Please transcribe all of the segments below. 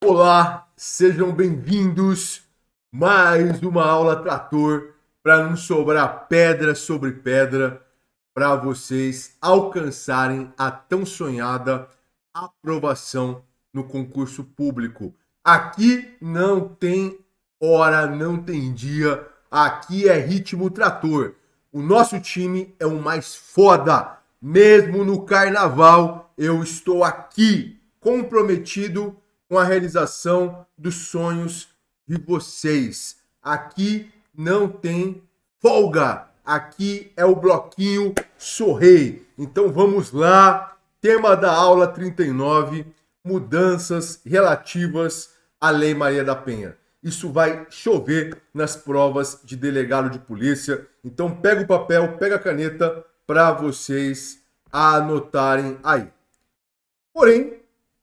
Olá, sejam bem-vindos. Mais uma aula trator para não sobrar pedra sobre pedra para vocês alcançarem a tão sonhada aprovação no concurso público. Aqui não tem hora, não tem dia, aqui é ritmo trator. O nosso time é o mais foda. Mesmo no carnaval, eu estou aqui comprometido com a realização dos sonhos de vocês. Aqui não tem folga. Aqui é o bloquinho Sou Rei. Então vamos lá. Tema da aula 39, mudanças relativas à Lei Maria da Penha. Isso vai chover nas provas de delegado de polícia. Então pega o papel, pega a caneta para vocês anotarem aí. Porém,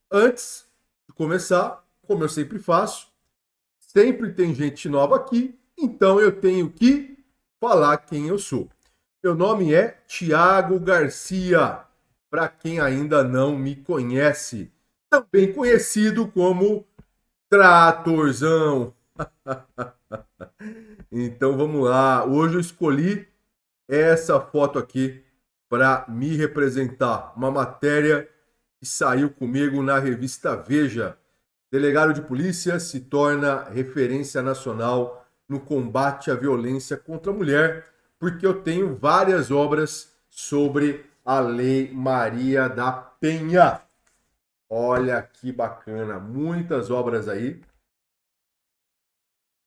antes de começar, como eu sempre faço, sempre tem gente nova aqui, então eu tenho que falar quem eu sou. Meu nome é Thiago Garcia, para quem ainda não me conhece, também conhecido como Tratorzão. Então vamos lá, hoje eu escolhi essa foto aqui para me representar, uma matéria que saiu comigo na revista Veja. Delegado de polícia se torna referência nacional no combate à violência contra a mulher, porque eu tenho várias obras sobre a Lei Maria da Penha. Olha que bacana, muitas obras aí.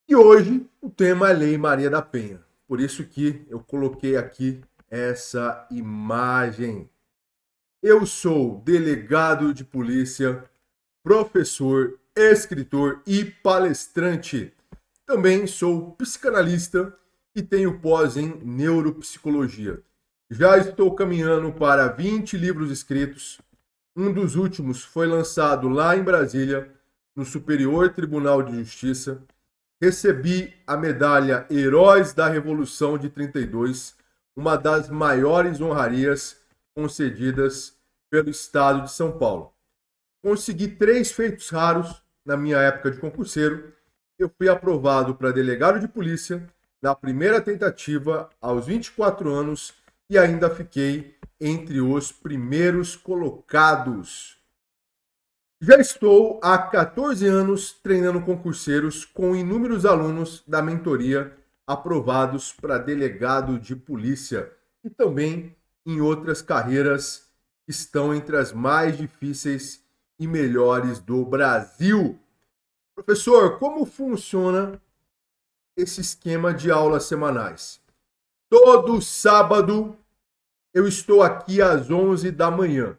E hoje o tema é Lei Maria da Penha. Por isso que eu coloquei aqui essa imagem. Eu sou delegado de polícia, professor, escritor e palestrante. Também sou psicanalista e tenho pós em neuropsicologia. Já estou caminhando para 20 livros escritos. Um dos últimos foi lançado lá em Brasília, no Superior Tribunal de Justiça. Recebi a medalha Heróis da Revolução de 32, uma das maiores honrarias concedidas pelo Estado de São Paulo. Consegui 3 feitos raros na minha época de concurseiro. Eu fui aprovado para delegado de polícia na primeira tentativa aos 24 anos e ainda fiquei entre os primeiros colocados. Já estou há 14 anos treinando concurseiros com inúmeros alunos da mentoria aprovados para delegado de polícia e também em outras carreiras que estão entre as mais difíceis e melhores do Brasil. Professor, como funciona esse esquema de aulas semanais? Todo sábado eu estou aqui às 11 da manhã.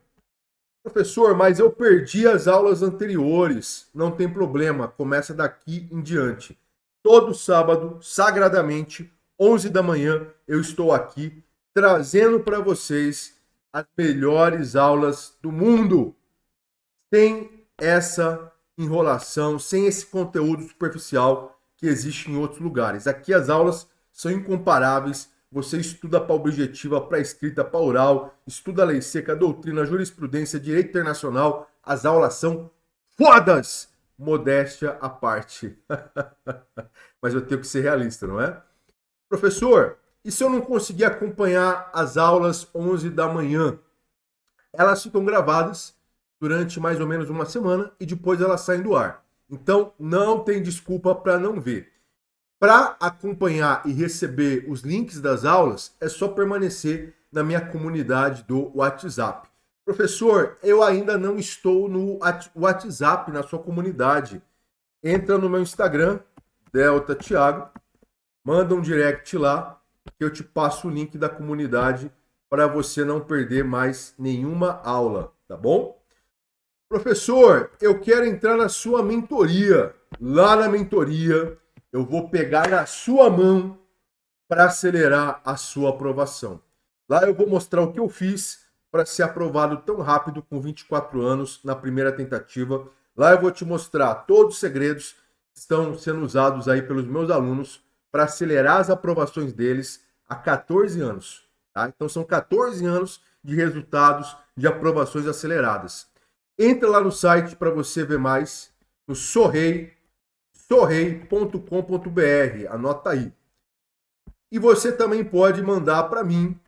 Professor, mas eu perdi as aulas anteriores. Não tem problema, começa daqui em diante. Todo sábado, sagradamente, 11 da manhã, eu estou aqui trazendo para vocês as melhores aulas do mundo. Sem essa enrolação, sem esse conteúdo superficial que existe em outros lugares. Aqui as aulas são incomparáveis. Você estuda para objetiva, para escrita, para oral, estuda a lei seca, doutrina, jurisprudência, direito internacional. As aulas são fodas! Modéstia à parte. Mas eu tenho que ser realista, não é? Professor, e se eu não conseguir acompanhar as aulas 11 da manhã? Elas ficam gravadas durante mais ou menos uma semana e depois elas saem do ar. Então, não tem desculpa para não ver. Para acompanhar e receber os links das aulas, é só permanecer na minha comunidade do WhatsApp. Professor, eu ainda não estou no WhatsApp, na sua comunidade. Entra no meu Instagram, Delta Thiago, manda um direct lá, que eu te passo o link da comunidade para você não perder mais nenhuma aula, tá bom? Professor, eu quero entrar na sua mentoria. Lá na mentoria, eu vou pegar na sua mão para acelerar a sua aprovação. Lá eu vou mostrar o que eu fiz para ser aprovado tão rápido com 24 anos na primeira tentativa. Lá eu vou te mostrar todos os segredos que estão sendo usados aí pelos meus alunos para acelerar as aprovações deles há 14 anos. Tá? Então são 14 anos de resultados de aprovações aceleradas. Entra lá no site para você ver mais. no sorrei.com.br. Anota aí. E você também pode mandar para mim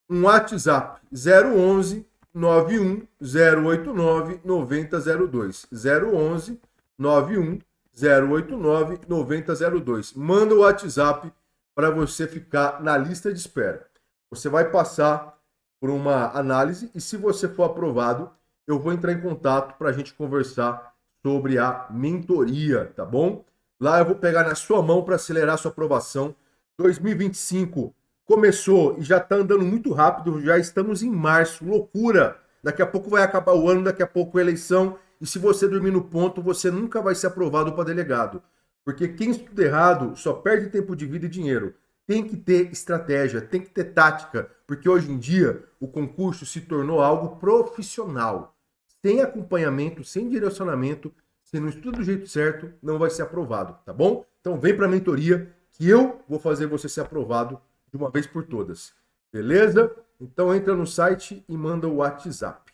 um WhatsApp 011 91 089 9002. 011 91 089 9002. Manda o WhatsApp para você ficar na lista de espera. Você vai passar por uma análise e, se você for aprovado, eu vou entrar em contato para a gente conversar sobre a mentoria, tá bom? Lá eu vou pegar na sua mão para acelerar a sua aprovação. 2025 começou e já está andando muito rápido, já estamos em março, loucura! Daqui a pouco vai acabar o ano, daqui a pouco a eleição, e se você dormir no ponto, você nunca vai ser aprovado para delegado. Porque quem estuda errado só perde tempo de vida e dinheiro. Tem que ter estratégia, tem que ter tática, porque hoje em dia o concurso se tornou algo profissional. Sem acompanhamento, sem direcionamento, se não estuda do jeito certo, não vai ser aprovado, tá bom? Então vem para a mentoria que eu vou fazer você ser aprovado de uma vez por todas. Beleza? Então entra no site e manda o WhatsApp.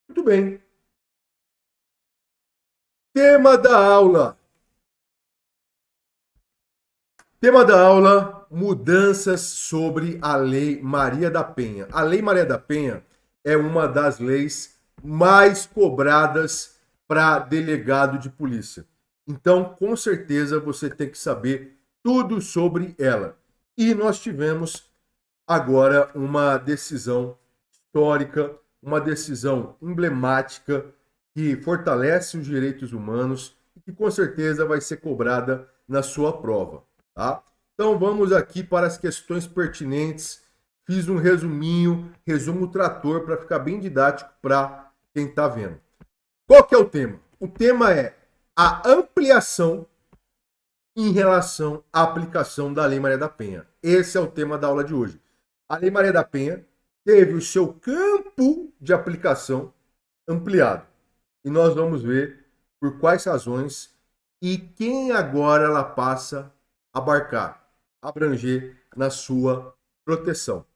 Muito bem. Tema da aula. Tema da aula: mudanças sobre a Lei Maria da Penha. A Lei Maria da Penha é uma das leis mais cobradas para delegado de polícia. Então, com certeza, você tem que saber tudo sobre ela. E nós tivemos agora uma decisão histórica, uma decisão emblemática que fortalece os direitos humanos e que com certeza vai ser cobrada na sua prova. Tá? Então vamos aqui para as questões pertinentes. Fiz um resumo trator para ficar bem didático para quem está vendo. Qual que é o tema? O tema é a ampliação em relação à aplicação da Lei Maria da Penha. Esse é o tema da aula de hoje. A Lei Maria da Penha teve o seu campo de aplicação ampliado. E nós vamos ver por quais razões e quem agora ela passa a abarcar, abranger na sua proteção.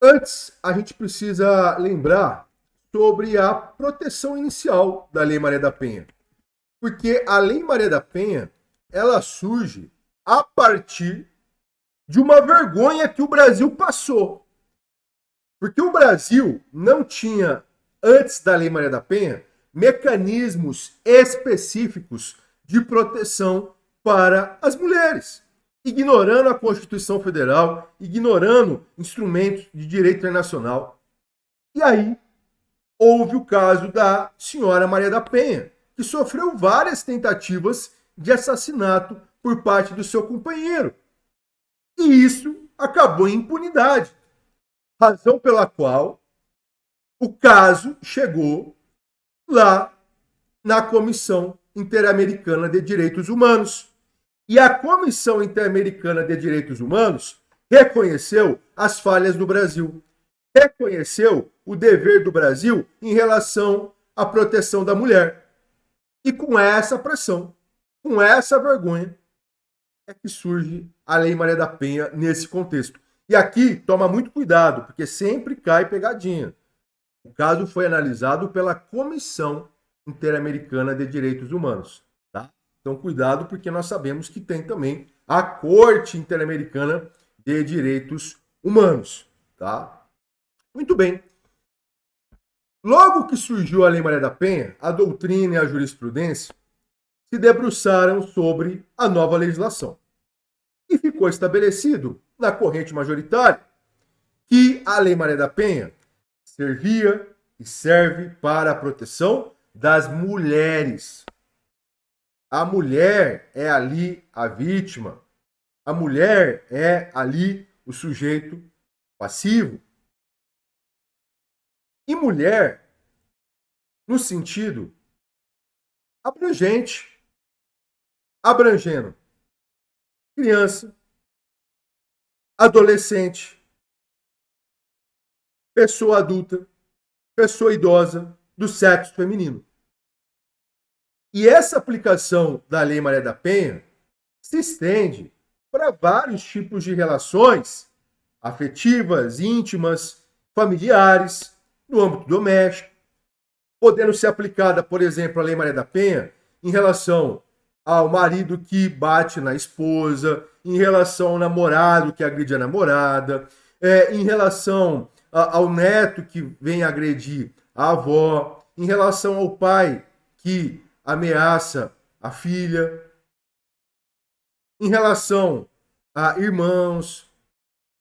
Antes, a gente precisa lembrar sobre a proteção inicial da Lei Maria da Penha. Porque a Lei Maria da Penha, ela surge a partir de uma vergonha que o Brasil passou. Porque o Brasil não tinha, antes da Lei Maria da Penha, mecanismos específicos de proteção para as mulheres, ignorando a Constituição Federal, ignorando instrumentos de direito internacional. E aí houve o caso da senhora Maria da Penha, que sofreu várias tentativas de assassinato por parte do seu companheiro. E isso acabou em impunidade, razão pela qual o caso chegou lá na Comissão Interamericana de Direitos Humanos. E a Comissão Interamericana de Direitos Humanos reconheceu as falhas do Brasil, reconheceu o dever do Brasil em relação à proteção da mulher. E com essa pressão, com essa vergonha, é que surge a Lei Maria da Penha nesse contexto. E aqui, toma muito cuidado, porque sempre cai pegadinha. O caso foi analisado pela Comissão Interamericana de Direitos Humanos. Tá? Então, cuidado, porque nós sabemos que tem também a Corte Interamericana de Direitos Humanos. Tá? Muito bem. Logo que surgiu a Lei Maria da Penha, a doutrina e a jurisprudência se debruçaram sobre a nova legislação. E ficou estabelecido, na corrente majoritária, que a Lei Maria da Penha servia e serve para a proteção das mulheres. A mulher é ali a vítima. A mulher é ali o sujeito passivo. E mulher, no sentido abrangente, abrangendo criança, adolescente, pessoa adulta, pessoa idosa do sexo feminino. E essa aplicação da Lei Maria da Penha se estende para vários tipos de relações afetivas, íntimas, familiares, no âmbito doméstico. podendo ser aplicada, por exemplo, a Lei Maria da Penha em relação ao marido que bate na esposa, em relação ao namorado que agride a namorada, em relação ao neto que vem agredir a avó, em relação ao pai que ameaça a filha, em relação a irmãos.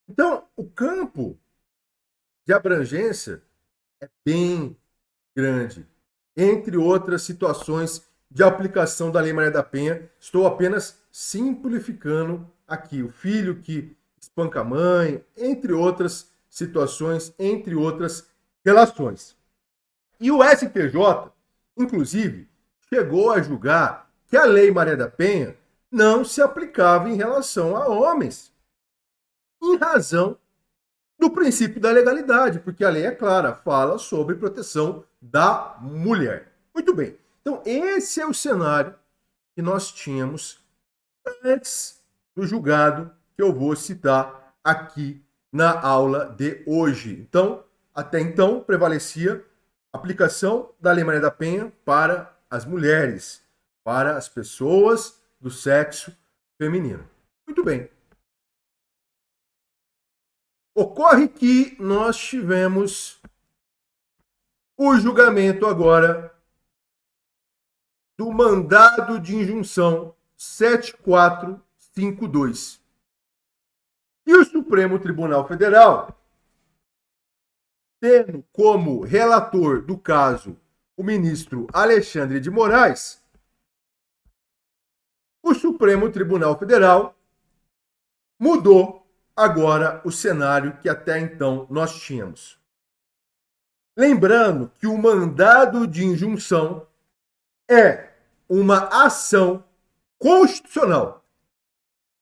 Então, o campo de abrangência é bem grande, entre outras situações de aplicação da Lei Maria da Penha. Estou apenas simplificando aqui. O filho que espanca a mãe, entre outras situações, entre outras relações. E o STJ, inclusive, chegou a julgar que a Lei Maria da Penha não se aplicava em relação a homens, em razão do princípio da legalidade, porque a lei é clara, fala sobre proteção da mulher. Muito bem. Então, esse é o cenário que nós tínhamos antes do julgado que eu vou citar aqui na aula de hoje. Então, até então, prevalecia a aplicação da Lei Maria da Penha para as mulheres, para as pessoas do sexo feminino. Muito bem. Ocorre que nós tivemos o julgamento agora do mandado de injunção 7452. E o Supremo Tribunal Federal, tendo como relator do caso o ministro Alexandre de Moraes, o Supremo Tribunal Federal mudou agora o cenário que até então nós tínhamos. Lembrando que o mandado de injunção é uma ação constitucional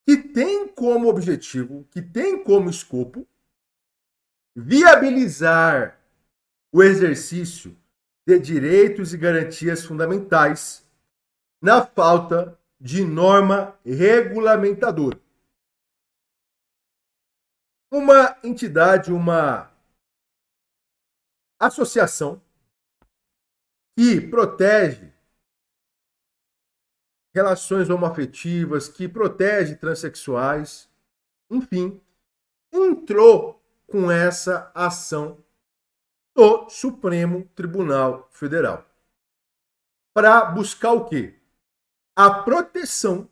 que tem como objetivo, que tem como escopo, viabilizar o exercício de direitos e garantias fundamentais na falta de norma regulamentadora. Uma entidade, uma associação que protege relações homoafetivas, que protege transexuais, enfim, entrou com essa ação do Supremo Tribunal Federal para buscar o quê? A proteção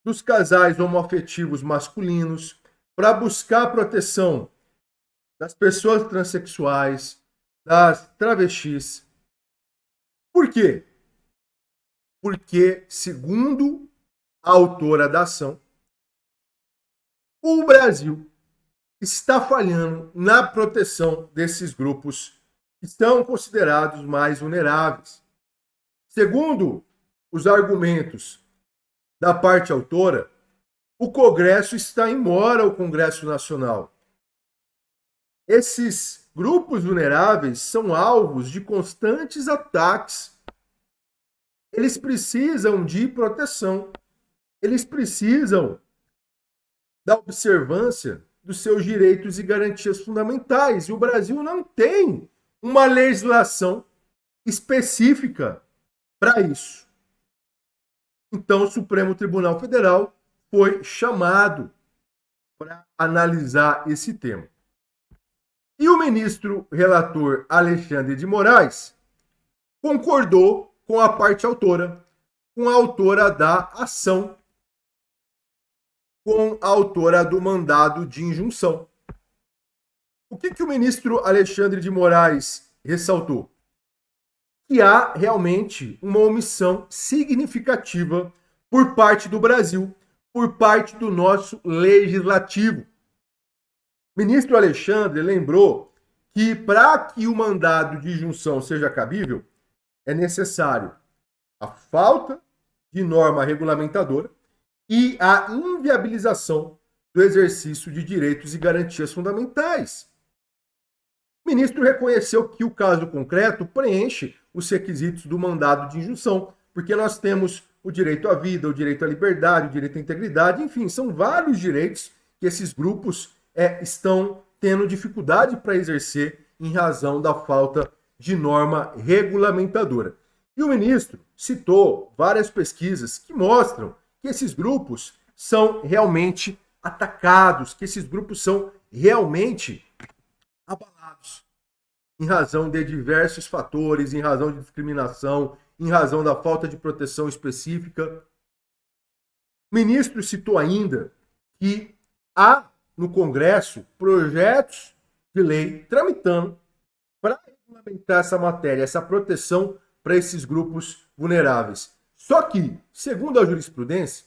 dos casais homoafetivos masculinos, para buscar a proteção das pessoas transexuais, das travestis. Por quê? Porque, segundo a autora da ação, o Brasil está falhando na proteção desses grupos que são considerados mais vulneráveis. Segundo os argumentos da parte autora, o Congresso está em mora, o Congresso Nacional. Esses grupos vulneráveis são alvos de constantes ataques. Eles precisam de proteção. Eles precisam da observância dos seus direitos e garantias fundamentais. E o Brasil não tem uma legislação específica para isso. Então, o Supremo Tribunal Federal foi chamado para analisar esse tema. E o ministro relator Alexandre de Moraes concordou com a parte autora, com a autora da ação, com a autora do mandado de injunção. O que o ministro Alexandre de Moraes ressaltou? Que há realmente uma omissão significativa por parte do Brasil, por parte do nosso legislativo. O ministro Alexandre lembrou que para que o mandado de injunção seja cabível, é necessário a falta de norma regulamentadora e a inviabilização do exercício de direitos e garantias fundamentais. O ministro reconheceu que o caso concreto preenche os requisitos do mandado de injunção, porque nós temos o direito à vida, o direito à liberdade, o direito à integridade, enfim, são vários direitos que esses grupos estão tendo dificuldade para exercer em razão da falta de norma regulamentadora. E o ministro citou várias pesquisas que mostram que esses grupos são realmente atacados, que esses grupos são realmente abalados em razão de diversos fatores, em razão de discriminação, em razão da falta de proteção específica. O ministro citou ainda que há no Congresso projetos de lei tramitando para regulamentar essa matéria, essa proteção para esses grupos vulneráveis. Só que, segundo a jurisprudência,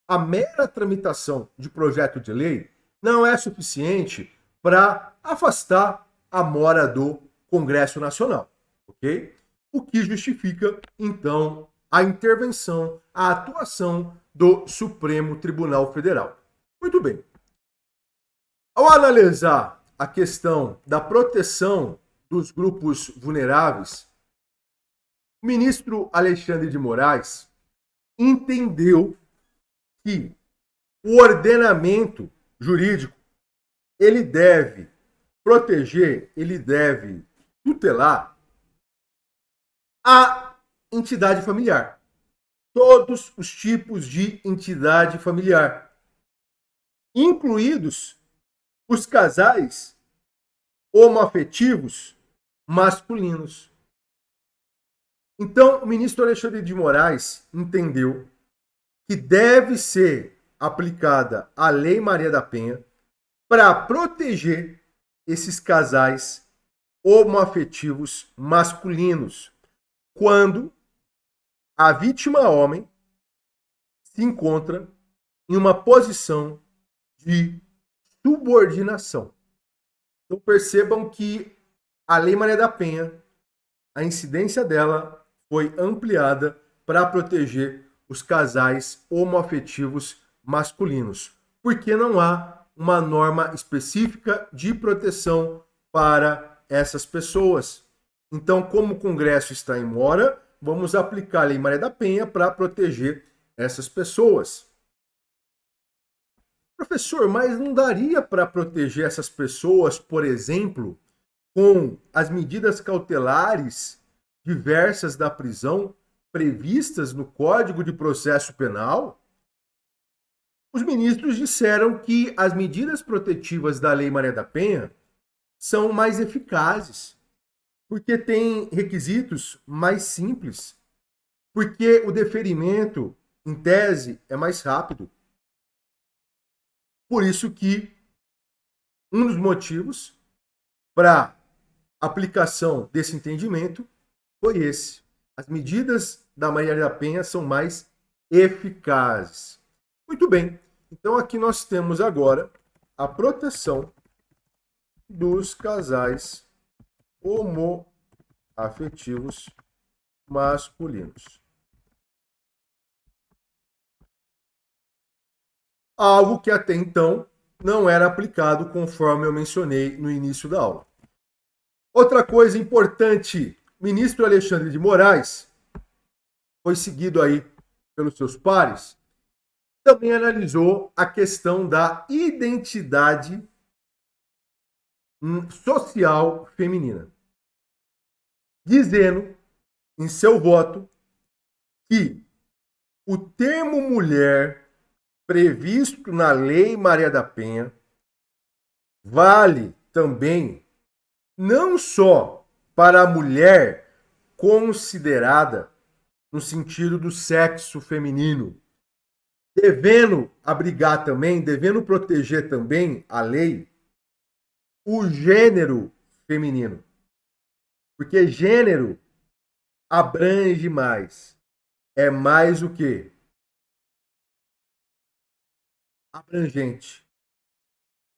a mera tramitação de projeto de lei não é suficiente para afastar a mora do Congresso Nacional, ok? O que justifica, então, a intervenção, a atuação do Supremo Tribunal Federal. Muito bem. Ao analisar a questão da proteção dos grupos vulneráveis, o ministro Alexandre de Moraes entendeu que o ordenamento jurídico ele deve proteger, ele deve tutelar a entidade familiar. Todos os tipos de entidade familiar, incluídos os casais homoafetivos masculinos. Então, o ministro Alexandre de Moraes entendeu que deve ser aplicada a Lei Maria da Penha para proteger esses casais homoafetivos masculinos, quando a vítima homem se encontra em uma posição de subordinação. Então percebam que a Lei Maria da Penha, a incidência dela foi ampliada para proteger os casais homoafetivos masculinos, porque não há uma norma específica de proteção para essas pessoas. Então, como o Congresso está em mora, vamos aplicar a Lei Maria da Penha para proteger essas pessoas. Professor, mas não daria para proteger essas pessoas, por exemplo, com as medidas cautelares diversas da prisão previstas no Código de Processo Penal? Os ministros disseram que as medidas protetivas da Lei Maria da Penha são mais eficazes, porque tem requisitos mais simples, porque o deferimento, em tese, é mais rápido. Por isso que um dos motivos para aplicação desse entendimento foi esse. As medidas da Maria da Penha são mais eficazes. Muito bem. Então aqui nós temos agora a proteção dos casais homoafetivos masculinos. Algo que até então não era aplicado, conforme eu mencionei no início da aula. Outra coisa importante, o ministro Alexandre de Moraes foi seguido aí pelos seus pares, também analisou a questão da identidade social feminina, dizendo em seu voto que o termo mulher previsto na Lei Maria da Penha vale também não só para a mulher considerada no sentido do sexo feminino, devendo abrigar também, devendo proteger também a lei o gênero feminino. Porque gênero abrange mais. É mais o quê? Abrangente.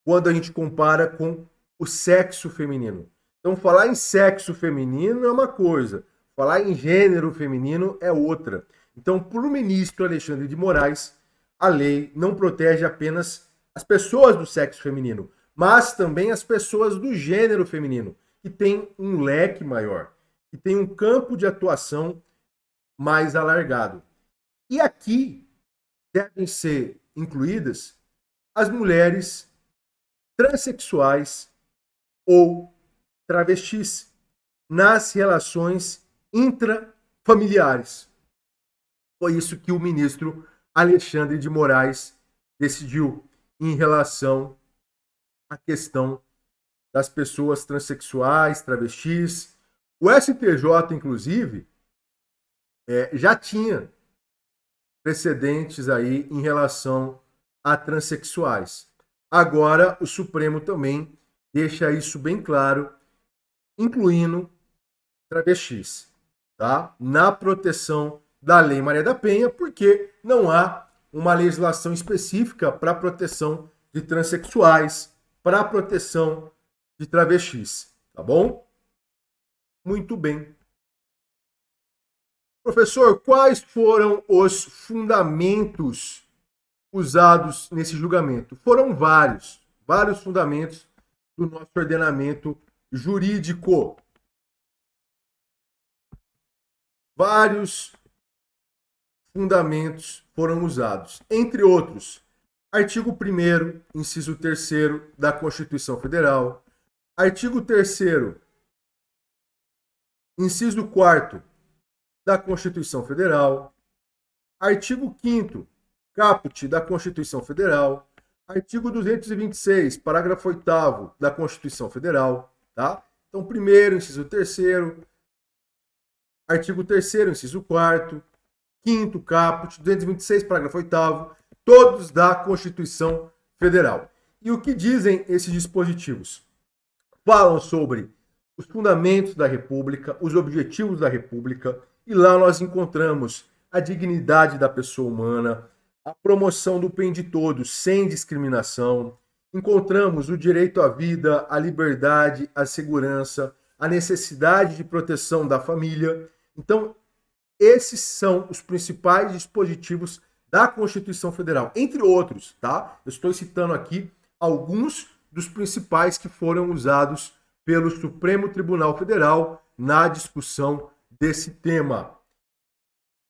Quando a gente compara com o sexo feminino. Então, falar em sexo feminino é uma coisa, falar em gênero feminino é outra. Então, para o ministro Alexandre de Moraes, a lei não protege apenas as pessoas do sexo feminino, mas também as pessoas do gênero feminino, que tem um leque maior, que tem um campo de atuação mais alargado. E aqui devem ser incluídas as mulheres transexuais ou travestis. nas relações intrafamiliares. Foi isso que o ministro Alexandre de Moraes decidiu em relação à questão das pessoas transexuais, travestis. O STJ, inclusive, já tinha precedentes aí em relação a transexuais. Agora, o Supremo também deixa isso bem claro, incluindo travestis, tá? Na proteção da Lei Maria da Penha, porque não há uma legislação específica para a proteção de transexuais, para a proteção de travestis, tá bom? Muito bem. Professor, quais foram os fundamentos usados nesse julgamento? Foram vários fundamentos do nosso ordenamento jurídico. Vários fundamentos foram usados. Entre outros, artigo 1º, inciso 3º da Constituição Federal, artigo 3º, inciso 4º da Constituição Federal, artigo 5º, caput da Constituição Federal, artigo 226, parágrafo 8º da Constituição Federal, tá? Então, primeiro, inciso 3º, artigo 3º, inciso 4º, 5º, caput, 226, parágrafo 8º, todos da Constituição Federal. E o que dizem esses dispositivos? Falam sobre os fundamentos da República, os objetivos da República, e lá nós encontramos a dignidade da pessoa humana, a promoção do bem de todos, sem discriminação. Encontramos o direito à vida, à liberdade, à segurança, a necessidade de proteção da família. Então, esses são os principais dispositivos da Constituição Federal, entre outros, tá? Eu estou citando aqui alguns dos principais que foram usados pelo Supremo Tribunal Federal na discussão desse tema.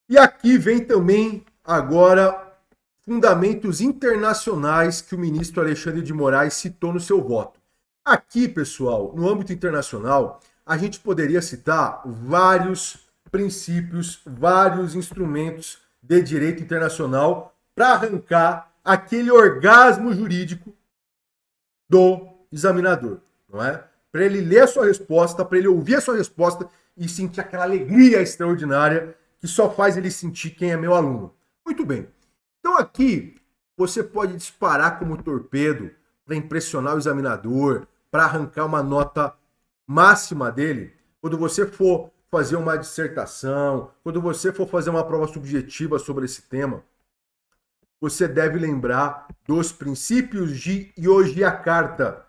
E aqui vem também agora fundamentos internacionais que o ministro Alexandre de Moraes citou no seu voto. Aqui, pessoal, no âmbito internacional, a gente poderia citar vários princípios, vários instrumentos de direito internacional para arrancar aquele orgasmo jurídico do examinador, não é? Para ele ler a sua resposta, para ele ouvir a sua resposta e sentir aquela alegria extraordinária que só faz ele sentir quem é meu aluno. Muito bem. Então aqui você pode disparar como torpedo para impressionar o examinador, para arrancar uma nota máxima dele, quando você for fazer uma dissertação, quando você for fazer uma prova subjetiva sobre esse tema, você deve lembrar dos princípios de Yogyakarta,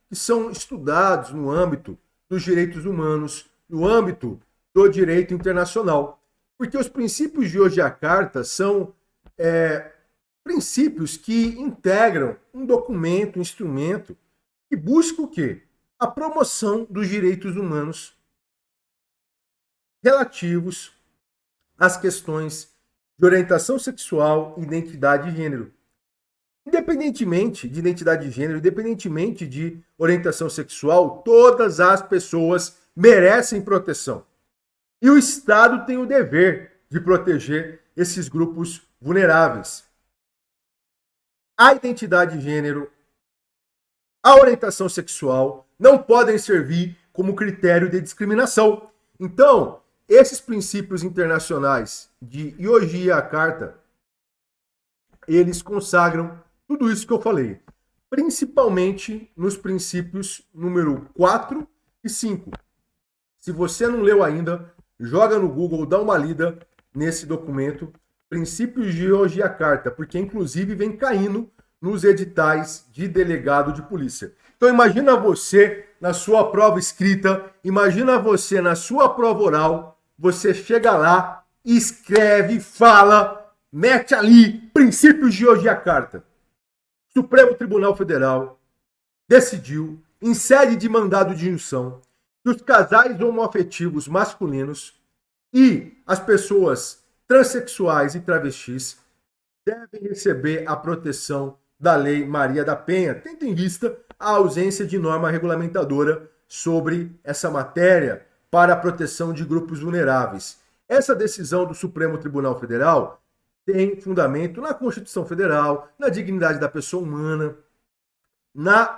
que são estudados no âmbito dos direitos humanos, no âmbito do direito internacional. Porque os princípios de Yogyakarta são princípios que integram um documento, um instrumento, que busca o quê? A promoção dos direitos humanos relativos às questões de orientação sexual e identidade de gênero. Independentemente de identidade de gênero, independentemente de orientação sexual, todas as pessoas merecem proteção. E o Estado tem o dever de proteger esses grupos vulneráveis. A identidade de gênero, a orientação sexual não podem servir como critério de discriminação. Então, esses princípios internacionais de Yogyakarta, eles consagram tudo isso que eu falei, principalmente nos princípios número 4 e 5. Se você não leu ainda, joga no Google, dá uma lida nesse documento, Princípios de Yogyakarta, porque inclusive vem caindo nos editais de delegado de polícia. Então imagina você na sua prova escrita, imagina você na sua prova oral, você chega lá, escreve, fala, mete ali Princípios de Yogyakarta. Supremo Tribunal Federal decidiu, em sede de mandado de injunção, que os casais homoafetivos masculinos e as pessoas transexuais e travestis devem receber a proteção da Lei Maria da Penha, tendo em vista a ausência de norma regulamentadora sobre essa matéria para a proteção de grupos vulneráveis. Essa decisão do Supremo Tribunal Federal tem fundamento na Constituição Federal, na dignidade da pessoa humana,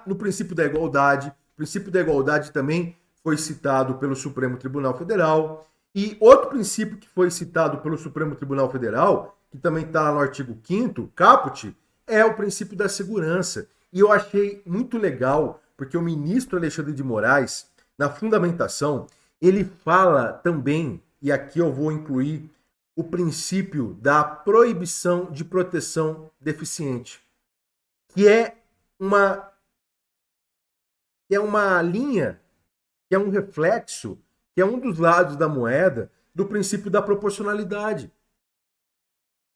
no princípio da igualdade. O princípio da igualdade também foi citado pelo Supremo Tribunal Federal. E outro princípio que foi citado pelo Supremo Tribunal Federal, que também está lá no artigo 5º, caput, é o princípio da segurança. E eu achei muito legal, porque o ministro Alexandre de Moraes, na fundamentação, ele fala também, e aqui eu vou incluir, o princípio da proibição de proteção deficiente, que é uma linha, que é um reflexo, que é um dos lados da moeda do princípio da proporcionalidade.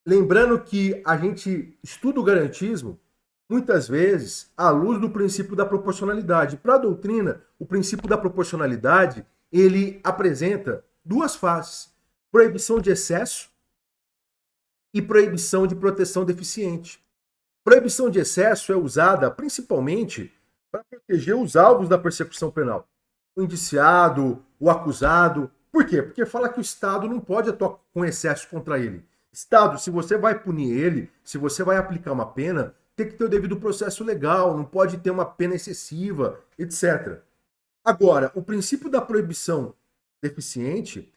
Lembrando que a gente estuda o garantismo muitas vezes à luz do princípio da proporcionalidade. Para a doutrina, o princípio da proporcionalidade, ele apresenta duas faces: proibição de excesso e proibição de proteção deficiente. Proibição de excesso é usada principalmente para proteger os alvos da persecução penal. O indiciado, o acusado. Por quê? Porque fala que o Estado não pode atuar com excesso contra ele. Estado, se você vai punir ele, se você vai aplicar uma pena, tem que ter o devido processo legal, não pode ter uma pena excessiva, etc. Agora, o princípio da proibição deficiente,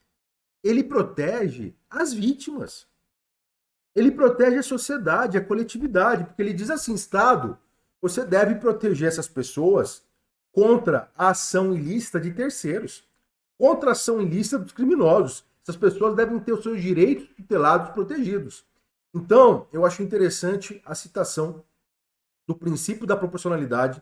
ele protege as vítimas. Ele protege a sociedade, a coletividade, porque ele diz assim: Estado, você deve proteger essas pessoas contra a ação ilícita de terceiros, contra a ação ilícita dos criminosos. Essas pessoas devem ter os seus direitos tutelados protegidos. Então, eu acho interessante a citação do princípio da proporcionalidade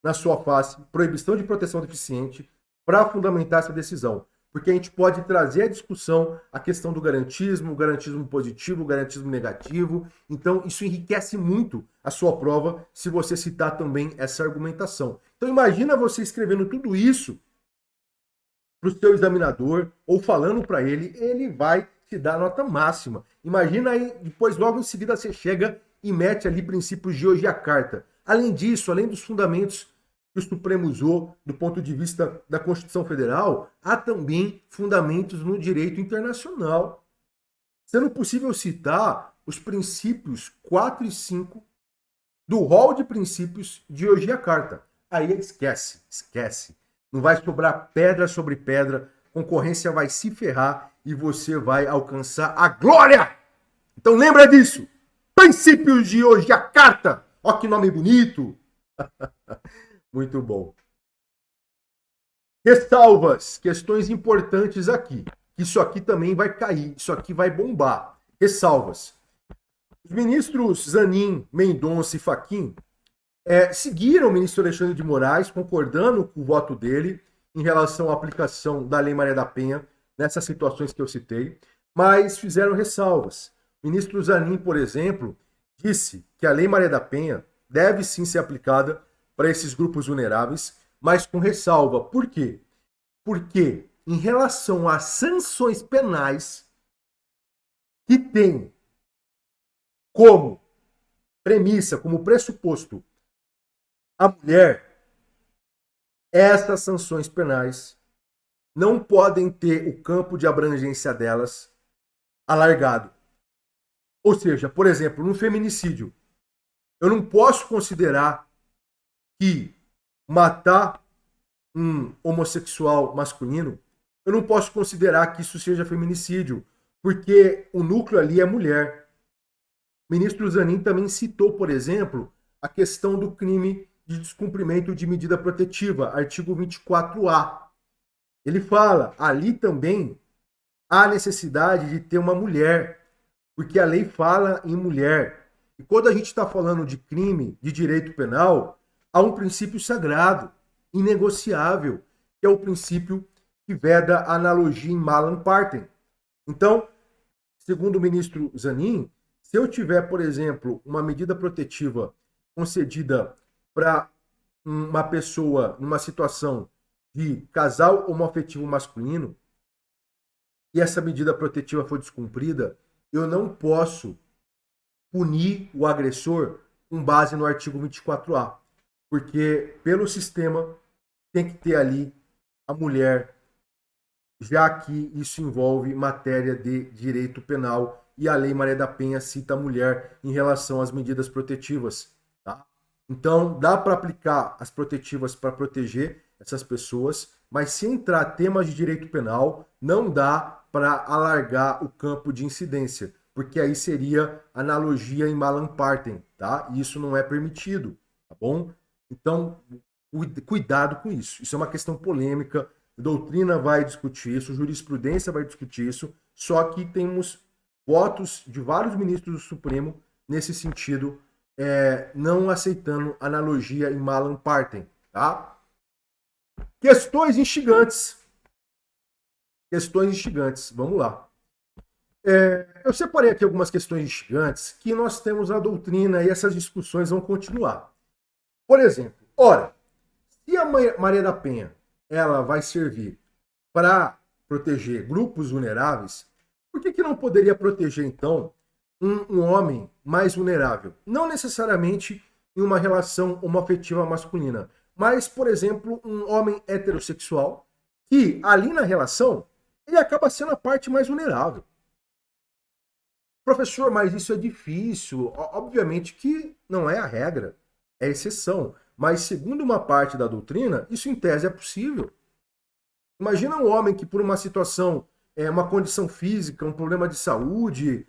na sua face, proibição de proteção deficiente, para fundamentar essa decisão. Porque a gente pode trazer à discussão a questão do garantismo, o garantismo positivo, o garantismo negativo. Então, isso enriquece muito a sua prova se você citar também essa argumentação. Então, imagina você escrevendo tudo isso para o seu examinador ou falando para ele, ele vai te dar nota máxima. Imagina aí, depois logo em seguida você chega e mete ali princípios de hoje a carta. Além disso, além dos fundamentos que o Supremo usou do ponto de vista da Constituição Federal, há também fundamentos no direito internacional. Sendo possível citar os princípios 4 e 5 do rol de princípios de hoje a carta. Aí esquece. Não vai sobrar pedra sobre pedra, concorrência vai se ferrar e você vai alcançar a glória! Então lembra disso! Princípios de hoje a carta! Ó que nome bonito! Muito bom. Ressalvas, questões importantes aqui. Isso aqui também vai cair, isso aqui vai bombar. Ressalvas. Os ministros Zanin, Mendonça e Fachin seguiram o ministro Alexandre de Moraes, concordando com o voto dele em relação à aplicação da Lei Maria da Penha nessas situações que eu citei, mas fizeram ressalvas. O ministro Zanin, por exemplo, disse que a Lei Maria da Penha deve sim ser aplicada para esses grupos vulneráveis, mas com ressalva. Por quê? Porque em relação às sanções penais que tem como premissa, como pressuposto a mulher, essas sanções penais não podem ter o campo de abrangência delas alargado. Ou seja, por exemplo, no feminicídio, eu não posso considerar que matar um homossexual masculino, eu não posso considerar que isso seja feminicídio, porque o núcleo ali é mulher. O ministro Zanin também citou, por exemplo, a questão do crime de descumprimento de medida protetiva, artigo 24A. Ele fala, ali também há necessidade de ter uma mulher, porque a lei fala em mulher. E quando a gente está falando de crime, de direito penal, há um princípio sagrado, inegociável, que é o princípio que veda a analogia em malam partem. Então, segundo o ministro Zanin, se eu tiver, por exemplo, uma medida protetiva concedida para uma pessoa numa situação de casal homoafetivo masculino e essa medida protetiva for descumprida, eu não posso punir o agressor com base no artigo 24A, porque pelo sistema tem que ter ali a mulher já que isso envolve matéria de direito penal e a Lei Maria da Penha cita a mulher em relação às medidas protetivas. Tá? Então, dá para aplicar as protetivas para proteger essas pessoas, mas se entrar temas de direito penal, não dá para alargar o campo de incidência, porque aí seria analogia em Malam Partem, tá? E isso não é permitido, tá bom? Então, cuidado com isso. Isso é uma questão polêmica, a doutrina vai discutir isso, jurisprudência vai discutir isso, só que temos votos de vários ministros do Supremo nesse sentido, não aceitando analogia em Malam Partem, tá? Questões instigantes. Questões instigantes, vamos lá. Eu separei aqui algumas questões instigantes que nós temos na doutrina e essas discussões vão continuar. Por exemplo, ora, se a Maria da Penha ela vai servir para proteger grupos vulneráveis, por que não poderia proteger, então, um homem mais vulnerável? Não necessariamente em uma relação homoafetiva masculina, mas, por exemplo, um homem heterossexual que, ali na relação, ele acaba sendo a parte mais vulnerável. Professor, mas isso é difícil. Obviamente que não é a regra, é exceção. Mas, segundo uma parte da doutrina, isso em tese é possível. Imagina um homem que, por uma situação, uma condição física, um problema de saúde,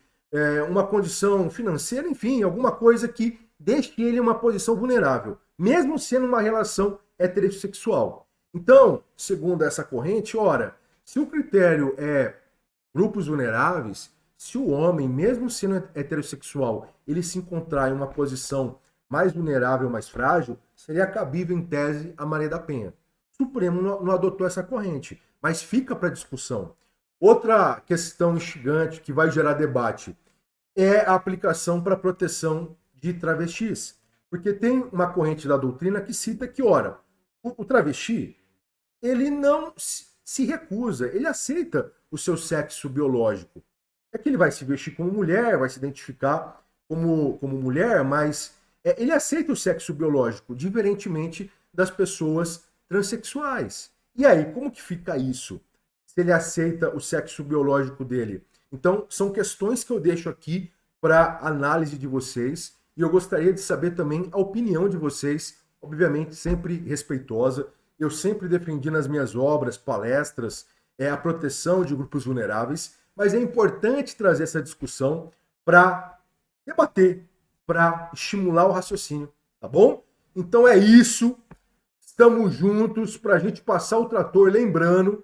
uma condição financeira, enfim, alguma coisa que deixe ele em uma posição vulnerável, mesmo sendo uma relação heterossexual. Então, segundo essa corrente, ora, se o critério é grupos vulneráveis, se o homem, mesmo sendo heterossexual, ele se encontrar em uma posição mais vulnerável, mais frágil, seria cabível, em tese, a Maria da Penha. O Supremo não adotou essa corrente, mas fica para discussão. Outra questão instigante que vai gerar debate é a aplicação para proteção de travestis. Porque tem uma corrente da doutrina que cita que, ora, o travesti, ele não se recusa, ele aceita o seu sexo biológico. É que ele vai se vestir como mulher, vai se identificar como mulher, mas ele aceita o sexo biológico, diferentemente das pessoas transexuais. E aí, como que fica isso? Se ele aceita o sexo biológico dele? Então, são questões que eu deixo aqui para análise de vocês, e eu gostaria de saber também a opinião de vocês, obviamente sempre respeitosa. Eu sempre defendi nas minhas obras, palestras, a proteção de grupos vulneráveis, mas é importante trazer essa discussão para debater, para estimular o raciocínio, tá bom? Então é isso. Estamos juntos para a gente passar o trator, lembrando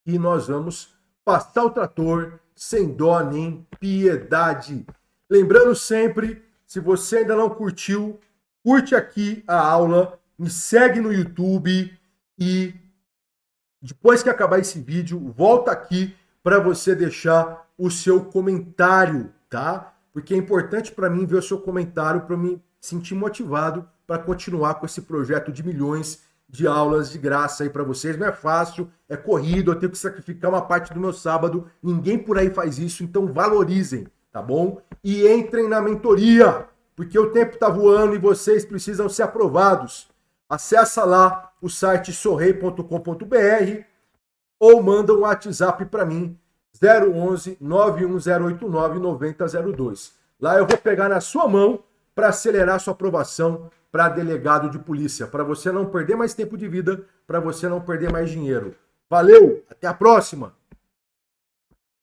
que nós vamos passar o trator sem dó nem piedade. Lembrando sempre, se você ainda não curtiu, curte aqui a aula, me segue no YouTube e depois que acabar esse vídeo, volta aqui para você deixar o seu comentário, tá? Porque é importante para mim ver o seu comentário para me sentir motivado para continuar com esse projeto de milhões de aulas de graça aí para vocês. Não é fácil, é corrido, eu tenho que sacrificar uma parte do meu sábado. Ninguém por aí faz isso, então valorizem, tá bom? E entrem na mentoria, porque o tempo está voando e vocês precisam ser aprovados. Acessa lá o site sorrei.com.br ou manda um WhatsApp para mim, 011 91089 9002. Lá eu vou pegar na sua mão para acelerar sua aprovação para delegado de polícia, para você não perder mais tempo de vida, para você não perder mais dinheiro. Valeu, até a próxima!